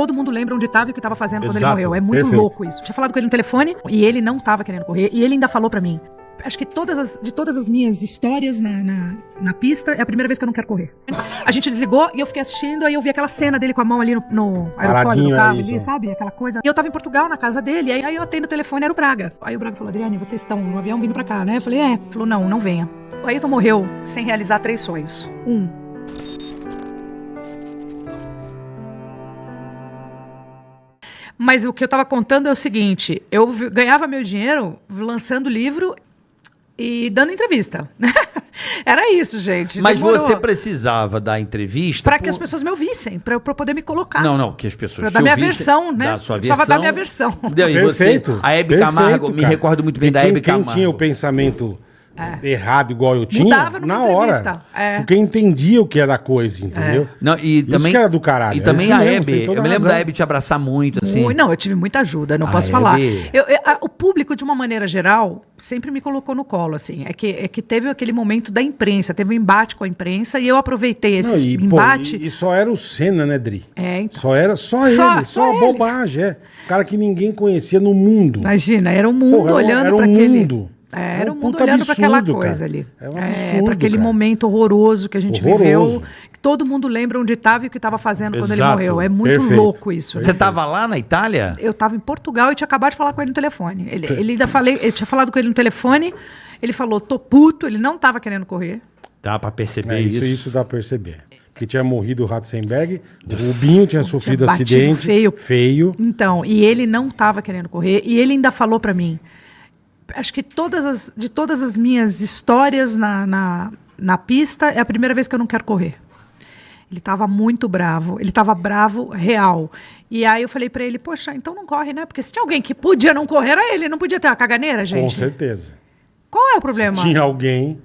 todo mundo lembra onde estava e o que estava fazendo quando ele Exato. morreu. É muito Perfeito. louco isso. Tinha falado com ele no telefone e ele não estava querendo correr. E ele ainda falou pra mim: acho que de todas as minhas histórias na pista, é a primeira vez que eu não quero correr. A gente desligou e eu fiquei assistindo, aí eu vi aquela cena dele com a mão ali no aerofólio Paradinho do carro, ali, ali, só. sabe? Aquela coisa. E eu tava em Portugal, na casa dele, aí eu atendo o telefone, era o Braga. Aí o Braga falou: Adriane, vocês estão no avião vindo pra cá, né? Eu falei: é. Ele falou: não venha. O Ailton morreu sem realizar 3 sonhos. Mas o que eu tava contando é o seguinte: eu ganhava meu dinheiro lançando livro e dando entrevista. Era isso, gente. Mas Demorou. você precisava dar entrevista... Pra que as pessoas me ouvissem, pra eu poder me colocar. Não, que as pessoas Pra te dar minha ouvissem, versão, né? Da sua Precisava versão. dar minha versão. Entendeu? E Perfeito. você, a Hebe Perfeito, Camargo, me cara. recordo muito bem E da Hebe quem Camargo. tinha o pensamento errado igual eu tinha, Mudava numa na hora. entrevista. É. Porque entendia o que era a coisa, entendeu? Não, e Isso também, que era do caralho. E É também isso a mesmo, Hebe, tem toda eu me lembro razão. da Hebe te abraçar muito, assim. Não, eu tive muita ajuda, não A posso falar. Hebe. O público, de uma maneira geral, sempre me colocou no colo, assim. É que teve aquele momento da imprensa, teve um embate com a imprensa e eu aproveitei Não, esse e, pô, embate. e só era o Senna, né, Dri? É, então. Só era Só ele, só a ele. bobagem, é. Cara que ninguém conhecia no mundo. Imagina, era o mundo Porra, olhando era para um aquele. mundo. Era Era o um mundo puta olhando para aquela absurdo, coisa cara. ali. É um absurdo, para aquele cara. momento horroroso que a gente Horroroso. viveu. Que todo mundo lembra onde estava e o que estava fazendo quando ele Exato. morreu. É muito Perfeito. louco isso. Você tava lá na Itália? Eu estava em Portugal e tinha acabado de falar com ele no telefone. Eu tinha falado com ele no telefone. Ele falou: tô puto. Ele não estava querendo correr. Dá pra perceber É, isso. isso dá pra perceber. Porque tinha morrido o Ratzenberg, o Binho tinha sofrido batido acidente. Feio. Então, e ele não estava querendo correr. E ele ainda falou para mim: acho que de todas as minhas histórias na pista, é a primeira vez que eu não quero correr. Ele estava muito bravo. Ele estava bravo real. E aí eu falei para ele: poxa, então não corre, né? Porque se tinha alguém que podia não correr, era ele. Não podia ter uma caganeira, gente? Com certeza. Qual é o problema? Se tinha alguém...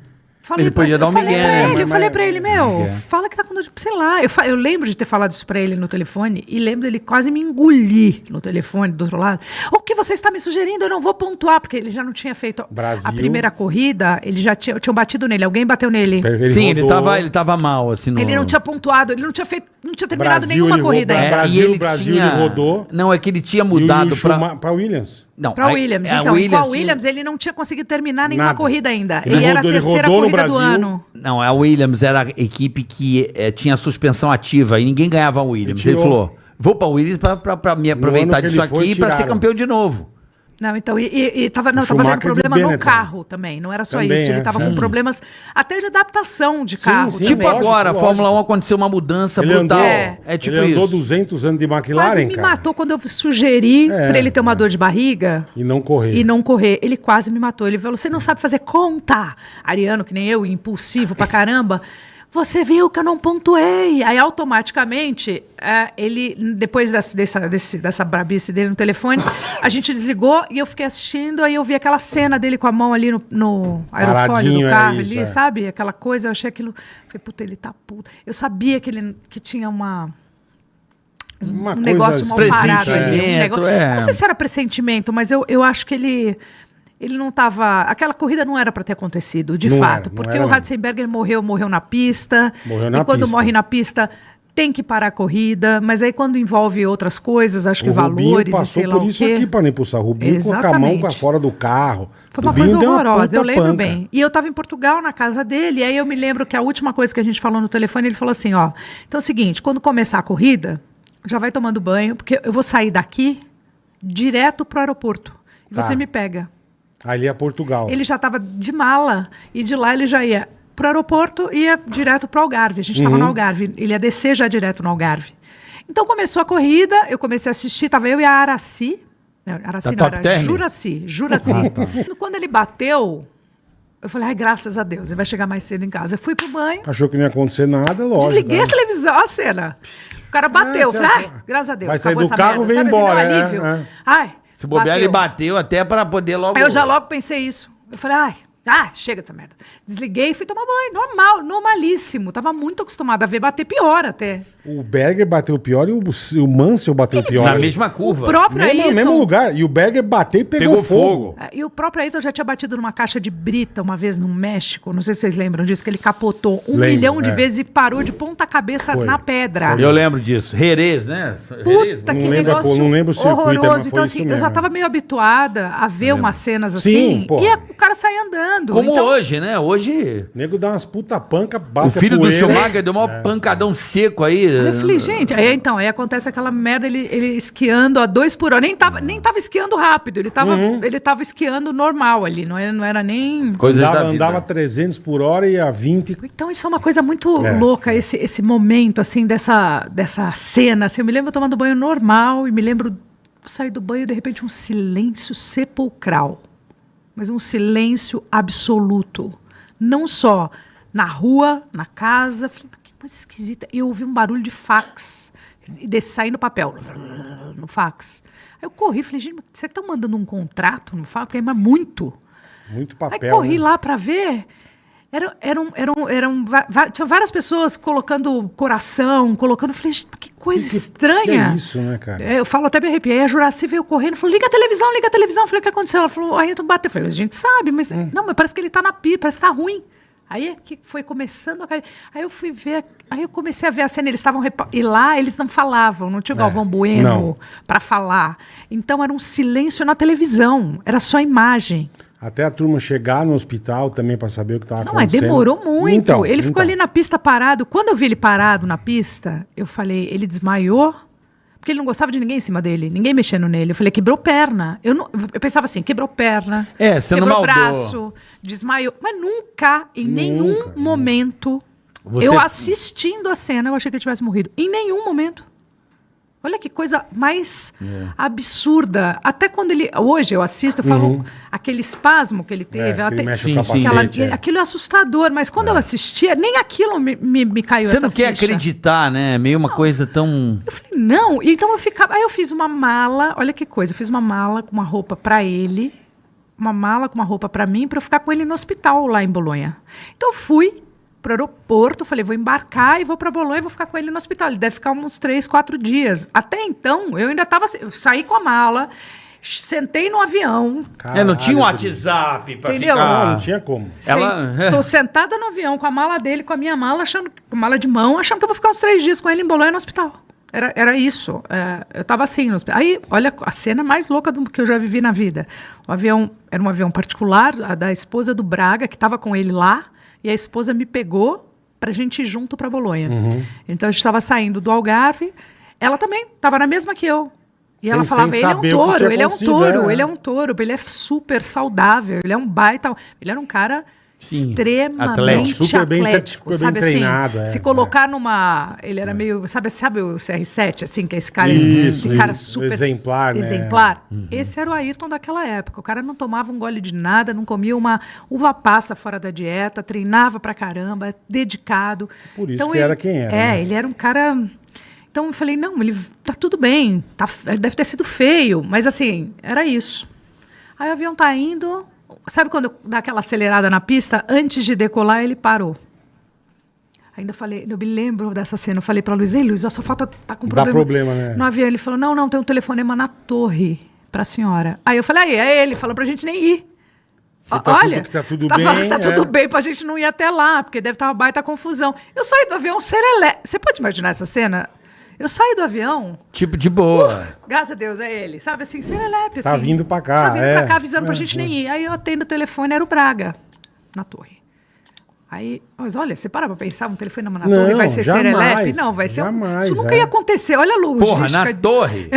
Ele podia dar um migué, né? Eu falei pra ele: meu, Migué. fala que tá com dor de... Sei lá. Eu lembro de ter falado isso pra ele no telefone e lembro dele quase me engolir no telefone do outro lado. O que você está me sugerindo? Eu não vou pontuar, porque ele já não tinha feito Brasil. a primeira corrida, ele já tinha batido nele, alguém bateu nele. Sim, ele rodou. tava mal, assim. No... Ele não tinha pontuado, ele não tinha terminado Brasil, nenhuma ele corrida rodou. ainda. Brasil, ele rodou. Não, é que ele tinha E o mudado pra... pra Williams. Não, Pra Williams. a Então, e com a tinha- Williams, ele não tinha conseguido terminar nenhuma Nada. corrida ainda. Ele Ele era a rodou- ele terceira rodou no corrida do Brasil. ano. Não, a Williams era a equipe que tinha suspensão ativa e ninguém ganhava a Williams. Ele Ele tirou. falou: vou pra Williams pra me ano aproveitar que disso ele foi, aqui pra ser tiraram. campeão de novo. Não, então, tava tendo Schumacher de problema no Benetton. carro também, não era só Também, isso, ele é, tava sim. com problemas até de adaptação de carro. sim, Tipo também. lógico, agora, a Fórmula lógico. 1 aconteceu uma mudança Ele brutal. andou, É tipo ele andou isso. 200 anos de Quase McLaren, me cara. matou quando eu sugeri pra ele ter uma dor de barriga E não correr. e não correr. Ele quase me matou. Ele falou: você não sabe fazer conta. Ariano, que nem eu, impulsivo pra caramba. Você viu que eu não pontuei. Aí, automaticamente, ele, depois dessa brabice dele no telefone, a gente desligou e eu fiquei assistindo. Aí eu vi aquela cena dele com a mão ali no aerofólio Paradinho, do carro, é isso, ali, é. sabe? Aquela coisa, eu achei aquilo... Falei: puta, ele tá puto. Eu sabia que tinha Uma um coisa negócio mal esquisita, parado ali. pressentimento, Não sei se era pressentimento, mas eu acho que ele não estava... Aquela corrida não era para ter acontecido, de Não fato. era, não porque era o mesmo. Ratzenberger morreu na pista. Morreu na e quando pista. morre na pista, tem que parar a corrida. Mas aí quando envolve outras coisas, acho que O Rubinho valores e passou sei lá por o isso quê. aqui pra nem expulsar. O Rubinho com a mão Exatamente. pra fora do carro. Foi uma Rubinho coisa deu horrorosa, eu puta lembro panca. bem. E eu estava em Portugal, na casa dele, e aí eu me lembro que a última coisa que a gente falou no telefone, ele falou assim: ó, então é o seguinte, quando começar a corrida, já vai tomando banho, porque eu vou sair daqui direto pro aeroporto. E Tá. você me pega. Aí ele ia a Portugal. Ele já estava de mala, e de lá ele já ia pro aeroporto e ia direto pro Algarve. A gente estava no Algarve, ele ia descer já direto no Algarve. Então começou a corrida, eu comecei a assistir, tava eu e a Araci. Não, Araci Da não, Top era Term? Juraci. Quando ele bateu, eu falei: ai, graças a Deus, ele vai chegar mais cedo em casa. Eu fui pro banho, Achou que não ia acontecer nada, lógico. desliguei né? a televisão, a cena. O cara bateu, eu você falei: ai, achou- graças a Deus, vai sair acabou do essa carro, merda. vem Sabe, embora, assim, deu um é, alívio. é. Ai, Se bobear, ele bateu até pra poder logo... Aí eu já logo pensei isso. Eu falei: ai, Ah, chega dessa merda. Desliguei e fui tomar banho. Normal, normalíssimo. Tava muito acostumada a ver bater pior até. O Berger bateu pior e o Mansell bateu pior. Na mesma curva. O próprio Ayrton... Mesmo lugar. E o Berger bateu e pegou fogo. E o próprio Ayrton já tinha batido numa caixa de brita uma vez no México. Não sei se vocês lembram disso, que ele capotou milhão de vezes e parou de ponta cabeça na pedra. Eu lembro disso. Jerez, né? Jerez, Puta, né? que lembro negócio não lembro o circuito, mas horroroso. foi Então, isso assim, eu mesmo, já tava meio habituada a ver umas cenas assim. Sim, porra. E o cara sai andando. Como então, hoje, né? Hoje... O nego dá umas puta panca, bate O filho a do poeira. Schumacher deu um pancadão seco aí. Aí eu falei, gente, aí acontece aquela merda, ele esquiando a 2 por hora. Nem tava esquiando rápido, ele tava esquiando normal ali, não era nem... Coisas da vida. Andava 300 por hora e a 20. Então isso é uma coisa muito louca, esse momento, assim, dessa cena. Assim, eu me lembro tomando banho normal e me lembro, eu saí do banho e de repente um silêncio sepulcral. Mas um silêncio absoluto. Não só na rua, na casa. Falei, que coisa esquisita. E eu ouvi um barulho de fax. E saindo papel. No fax. Aí eu corri, falei, gente, você está mandando um contrato no fax? Porque é muito. Muito papel. Aí corri né? lá para ver. Tinha várias pessoas colocando coração, colocando. Eu falei, gente, que coisa estranha. Que é isso, né, cara? Eu falo, até me arrepiei. Aí a Juraci veio correndo, falou, liga a televisão, liga a televisão. Eu falei, o que aconteceu? Ela falou, aí tu bateu. Eu falei, a gente sabe, mas não, mas parece que ele tá na pia, parece que tá ruim. Aí é que foi começando a cair. Aí eu fui ver, aí eu comecei a ver a cena, eles estavam e lá eles não falavam, não tinha o Galvão Bueno para falar. Então era um silêncio na televisão, era só imagem. Até a turma chegar no hospital também para saber o que estava Não, mas acontecendo. demorou muito. Então, Ele ficou ali na pista parado. Quando eu vi ele parado na pista, eu falei, ele desmaiou? Porque ele não gostava de ninguém em cima dele, ninguém mexendo nele. Eu falei, quebrou perna. Eu pensava assim, quebrou perna, você não quebrou maldou. braço, desmaiou. Mas nunca, em nenhum momento, eu assistindo a cena, eu achei que ele tivesse morrido. Em nenhum momento. Olha que coisa mais absurda. Até quando ele... Hoje eu assisto, eu falo aquele espasmo que ele teve. Que ele mexe o capacete, aquilo é assustador, mas quando eu assistia, nem aquilo me caiu Você essa não quer ficha. acreditar, né? Meio uma coisa tão... Eu falei, não. Então eu ficava... Aí eu fiz uma mala, olha que coisa. Eu fiz uma mala com uma roupa para ele, uma mala com uma roupa para mim, para eu ficar com ele no hospital lá em Bolonha. Então eu fui para o aeroporto, falei, vou embarcar e vou para Bolonha e vou ficar com ele no hospital. Ele deve ficar uns 3, 4 dias. Até então, eu ainda estava... Eu saí com a mala, sentei no avião. Caralho, não tinha um WhatsApp pra Entendeu? ficar... Não tinha como. Tô sentada no avião com a mala dele, com a minha mala, com mala de mão, achando que eu vou ficar uns 3 dias com ele em Bolonha no hospital. Era isso. Eu estava assim no hospital. Aí, olha, a cena mais louca do que eu já vivi na vida. O avião era um avião particular, da esposa do Braga, que estava com ele lá, e a esposa me pegou para a gente ir junto para Bolonha. Então, a gente estava saindo do Algarve, ela também estava na mesma que eu. E ela falava, ele é um touro, ele é um touro, ele é um touro, ele é super saudável, ele é um baita... Ele era um cara... extremamente atlético, super sabe bem assim, treinado, se colocar numa, ele era meio, sabe o CR7, assim, que é esse cara, super exemplar, Esse era o Ayrton daquela época. O cara não tomava um gole de nada, não comia uma uva passa fora da dieta, treinava pra caramba, dedicado. Por isso então, que era quem era. Né? Ele era um cara. Então eu falei, não, ele tá tudo bem, deve ter sido feio, mas assim, era isso. Aí o avião tá indo. Sabe quando dá aquela acelerada na pista? Antes de decolar, ele parou. Ainda falei, eu me lembro dessa cena. Eu falei para Luiz, Luiz, a sua foto tá com problema. Dá problema, né? No avião, ele falou, não, tem um telefonema na torre para a senhora. Aí eu falei, aí, é ele, falou pra gente nem ir. Olha, tá tudo tá bem, falando que tá tudo bem pra gente não ir até lá, porque deve estar uma baita confusão. Eu saí do avião serelepe. Você pode imaginar essa cena? Eu saí do avião... Tipo, de boa. Graças a Deus, é ele. Sabe assim, serelepe. Tá assim, vindo pra cá. Tá vindo pra cá, avisando pra gente nem ir. Aí eu atendo o telefone, era o Braga, na torre. Aí, mas olha, você para pra pensar, um telefone na torre vai ser serelepe? Não, vai ser... Isso nunca ia acontecer. Olha a logística. Porra, na torre?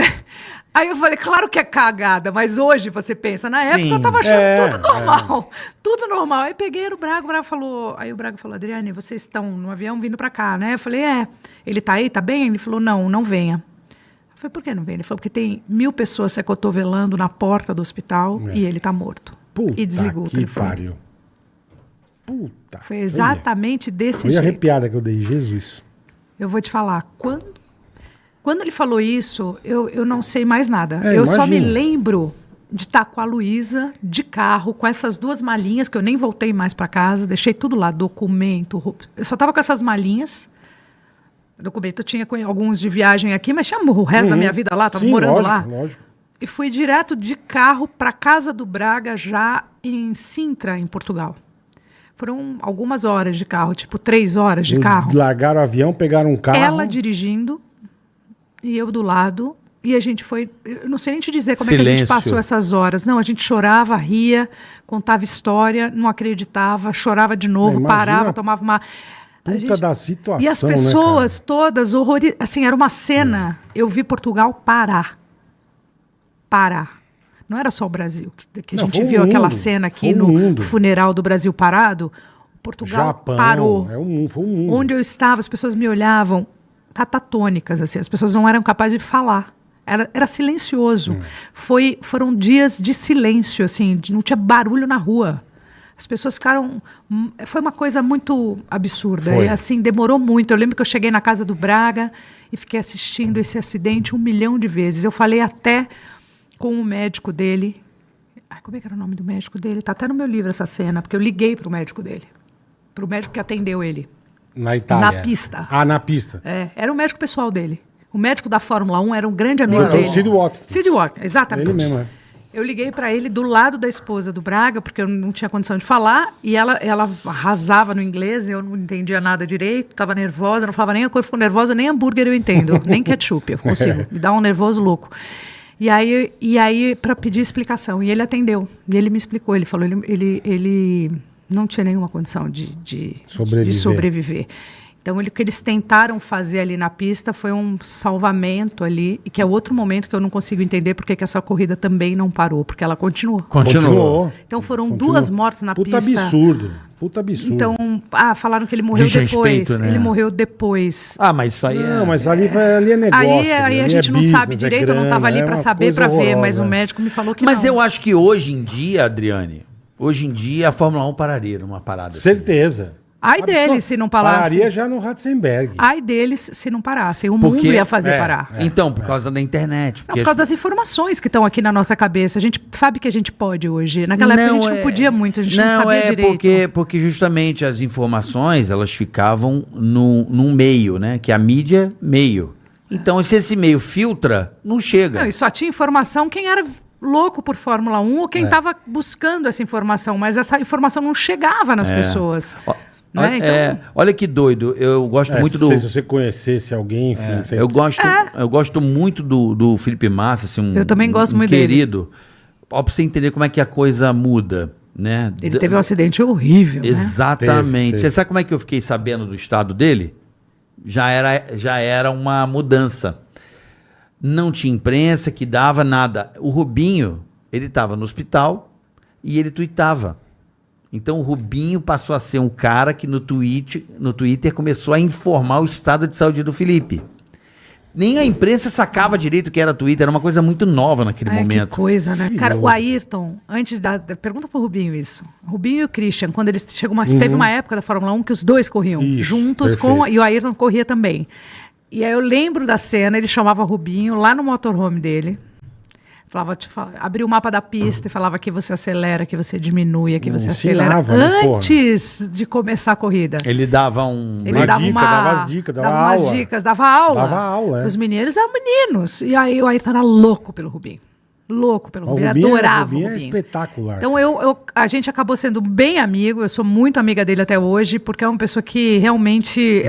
Aí eu falei, claro que é cagada, mas hoje você pensa, na época eu tava achando tudo normal. Tudo normal. Aí peguei o Braga falou... Aí o Braga falou, Adriane, vocês estão no avião vindo pra cá, né? Eu falei, Ele tá aí, tá bem? Ele falou, não venha. Eu falei, por que não vem? Ele falou, porque tem 1000 pessoas se acotovelando na porta do hospital e ele tá morto. Puta, e desligou o telefone. Pariu. Puta. Foi exatamente desse Foi jeito. arrepiada que eu dei, Jesus. Eu vou te falar, quando ele falou isso, eu não sei mais nada. É, eu só me imagino. lembro de estar com a Luísa, de carro, com essas 2 malinhas, que eu nem voltei mais para casa, deixei tudo lá, documento, roupa. Eu só estava com essas malinhas. Documento eu tinha alguns de viagem aqui, mas tinha o resto da minha vida lá, estava morando lá. Lógico. E fui direto de carro para casa do Braga, já em Sintra, em Portugal. Foram algumas horas de carro, tipo 3 horas de carro. Largaram o avião, pegaram um carro. Ela dirigindo e eu do lado. E a gente foi... Eu não sei nem te dizer como é que a gente passou essas horas. Não, a gente chorava, ria, contava história, não acreditava, chorava de novo, parava, tomava uma... Puta da situação, e as pessoas todas horrorizadas. Assim, era uma cena. Eu vi Portugal parar. Não era só o Brasil. Que a gente viu aquela cena aqui no funeral do Brasil parado. Portugal Japão, parou. Foi um mundo. Onde eu estava, as pessoas me olhavam catatônicas. Assim, as pessoas não eram capazes de falar. Era silencioso. Foram dias de silêncio, assim, não tinha barulho na rua. As pessoas ficaram... Foi uma coisa muito absurda. E, assim, demorou muito. Eu lembro que eu cheguei na casa do Braga e fiquei assistindo esse acidente 1 milhão de vezes. Eu falei até com o médico dele. Ai, como é que era o nome do médico dele? Está até no meu livro essa cena, porque eu liguei para o médico dele. Para o médico que atendeu ele. Na Itália? Na pista. Ah, na pista. Era o médico pessoal dele. O médico da Fórmula 1 era um grande amigo dele. O Sid Watkins. Sid Watkins, exatamente. Ele mesmo, Eu liguei para ele do lado da esposa do Braga, porque eu não tinha condição de falar, e ela arrasava no inglês, eu não entendia nada direito, estava nervosa, não falava nem a cor, ficou nervosa, nem hambúrguer eu entendo, nem ketchup eu consigo, me dá um nervoso louco. E aí para pedir explicação, e ele atendeu, e ele me explicou, ele falou, ele não tinha nenhuma condição de sobreviver. Então, o que eles tentaram fazer ali na pista foi um salvamento ali, e que é outro momento que eu não consigo entender porque que essa corrida também não parou, porque ela continuou. Então, foram 2 mortes na pista. Puta absurdo. Então, falaram que ele morreu depois. Né? Ele morreu depois. Mas isso aí Não, mas ali é negócio. Aí a gente não sabe direito, eu não estava ali para saber, para ver, mas o médico me falou que não. Mas eu acho que hoje em dia, Adriane, a Fórmula 1 pararia numa parada. Certeza. Ai deles se não parasse. Pararia já no Ratzenberg. Ai deles se não parassem. O mundo ia fazer parar. Então, por causa da internet. Por causa das informações que estão aqui na nossa cabeça. A gente sabe que a gente pode hoje. Naquela época a gente não podia muito, a gente não sabia direito. Porque justamente as informações, elas ficavam num meio, né? Que é a mídia, meio. Então, se esse meio filtra, não chega. Não, e só tinha informação quem era louco por Fórmula 1 ou quem estava buscando essa informação. Mas essa informação não chegava nas pessoas. Né? Então... olha que doido, eu gosto muito do... Se você conhecesse alguém, enfim... Eu gosto muito do Felipe Massa, assim, eu também gosto muito querido. Ó, pra você entender como é que a coisa muda, né? Ele teve um acidente horrível, Exatamente. Teve. Você sabe como é que eu fiquei sabendo do estado dele? Já era uma mudança. Não tinha imprensa que dava nada. O Rubinho, ele estava no hospital e ele tuitava. Então o Rubinho passou a ser um cara que no Twitter começou a informar o estado de saúde do Felipe. Nem a imprensa sacava direito o que era Twitter, era uma coisa muito nova naquele momento. Que coisa, né? Cara, o Ayrton, antes da... Pergunta pro Rubinho isso. Rubinho e o Christian, quando eles teve uma época da Fórmula 1 que os dois corriam juntos e o Ayrton corria também. E aí eu lembro da cena, ele chamava o Rubinho lá no motorhome dele. Abria o mapa da pista e falava que você acelera, que você diminui, que você acelera antes de começar a corrida. Ele dava dava umas dicas, dava aula. Dava aula, Os meninos eram meninos. E aí o Ayrton era louco pelo Rubinho. Louco pelo Rubinho, ele adorava o Rubinho. É espetacular. Então a gente acabou sendo bem amigo, eu sou muito amiga dele até hoje, porque é uma pessoa que realmente,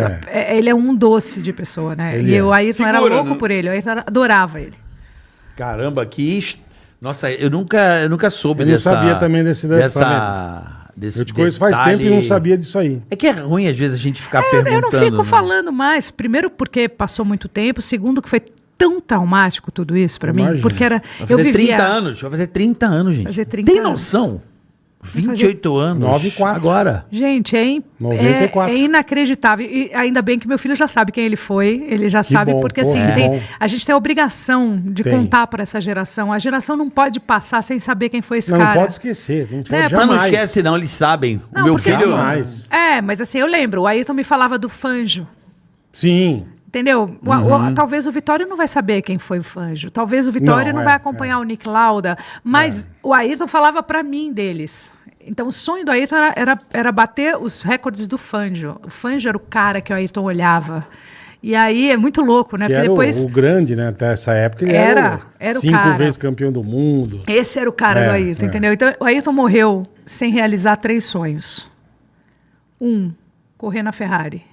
ele é um doce de pessoa, né? O Ayrton era louco por ele, o Ayrton adorava ele. Caramba, nossa, eu nunca soube dessa... Eu não sabia também desse eu te conheço faz tempo e não sabia disso aí. É que é ruim às vezes a gente ficar perguntando. Eu não fico falando mais, primeiro porque passou muito tempo, segundo que foi tão traumático tudo isso pra mim, porque era... Vai fazer 30 anos, gente. Fazer 30 Tem noção? 28 anos. 9,4. Agora. Gente, 94. É inacreditável. E ainda bem que meu filho já sabe quem ele foi. Ele já sabe, porque assim, a gente tem a obrigação de contar para essa geração. A geração não pode passar sem saber quem foi esse cara. Não pode esquecer. Não pode jamais. Mas não esquece, não. Eles sabem. Não, o meu filho... Jamais. Mas assim, eu lembro. O Ayrton me falava do Fangio. Sim. Entendeu? Talvez o Vitório não vai saber quem foi o Fangio. Talvez o Vitório não vai acompanhar o Nick Lauda. Mas o Ayrton falava para mim deles. Então o sonho do Ayrton era bater os recordes do Fangio. O Fangio era o cara que o Ayrton olhava. E aí é muito louco, né? Que Porque era depois... o grande, né? Até essa época ele era o 5 cara. vezes campeão do mundo. Esse era o cara do Ayrton, entendeu? Então o Ayrton morreu sem realizar 3 sonhos. 1, correr na Ferrari.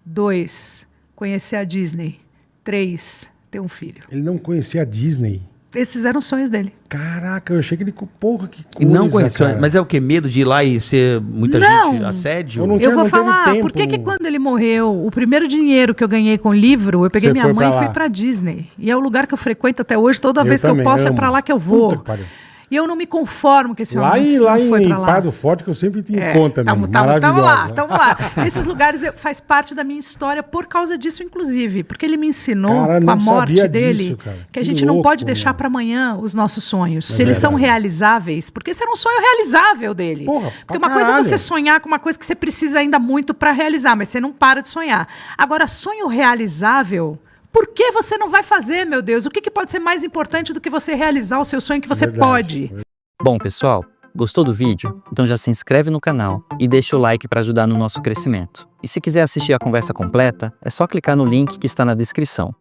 2, conhecer a Disney. 3, ter um filho. Ele não conhecia a Disney. Esses eram os sonhos dele. Caraca, eu achei que ele... Porra, que E coisa, não conheceu, cara. mas é o quê? Medo de ir lá e ser muita Não. gente, assédio? Eu não Eu vou não teve falar, tempo. por que quando ele morreu, o primeiro dinheiro que eu ganhei com o livro, eu peguei Você minha foi mãe pra e fui lá? pra Disney. E é o lugar que eu frequento até hoje, toda Eu vez que também eu posso amo. é pra lá que eu Puta vou. que pariu. E eu não me conformo que esse Lá homem lá não foi em pra lá. Pardo Forte, que eu sempre te encontro também. Tamo lá, Maravilhosa. tamo lá. Esses lugares faz parte da minha história por causa disso, inclusive. Porque ele me ensinou, Cara, com a não morte sabia dele, disso, cara. que a Que gente não louco, pode deixar meu. pra amanhã os nossos sonhos. Se eles são verdade. realizáveis, porque esse era um sonho realizável dele. Porra, porque pra uma coisa é caralho. você sonhar com uma coisa que você precisa ainda muito pra realizar, mas você não para de sonhar. Agora, sonho realizável... Por que você não vai fazer, meu Deus? O que pode ser mais importante do que você realizar o seu sonho que você Verdade. pode? Bom, pessoal, gostou do vídeo? Então já se inscreve no canal e deixa o like para ajudar no nosso crescimento. E se quiser assistir a conversa completa, é só clicar no link que está na descrição.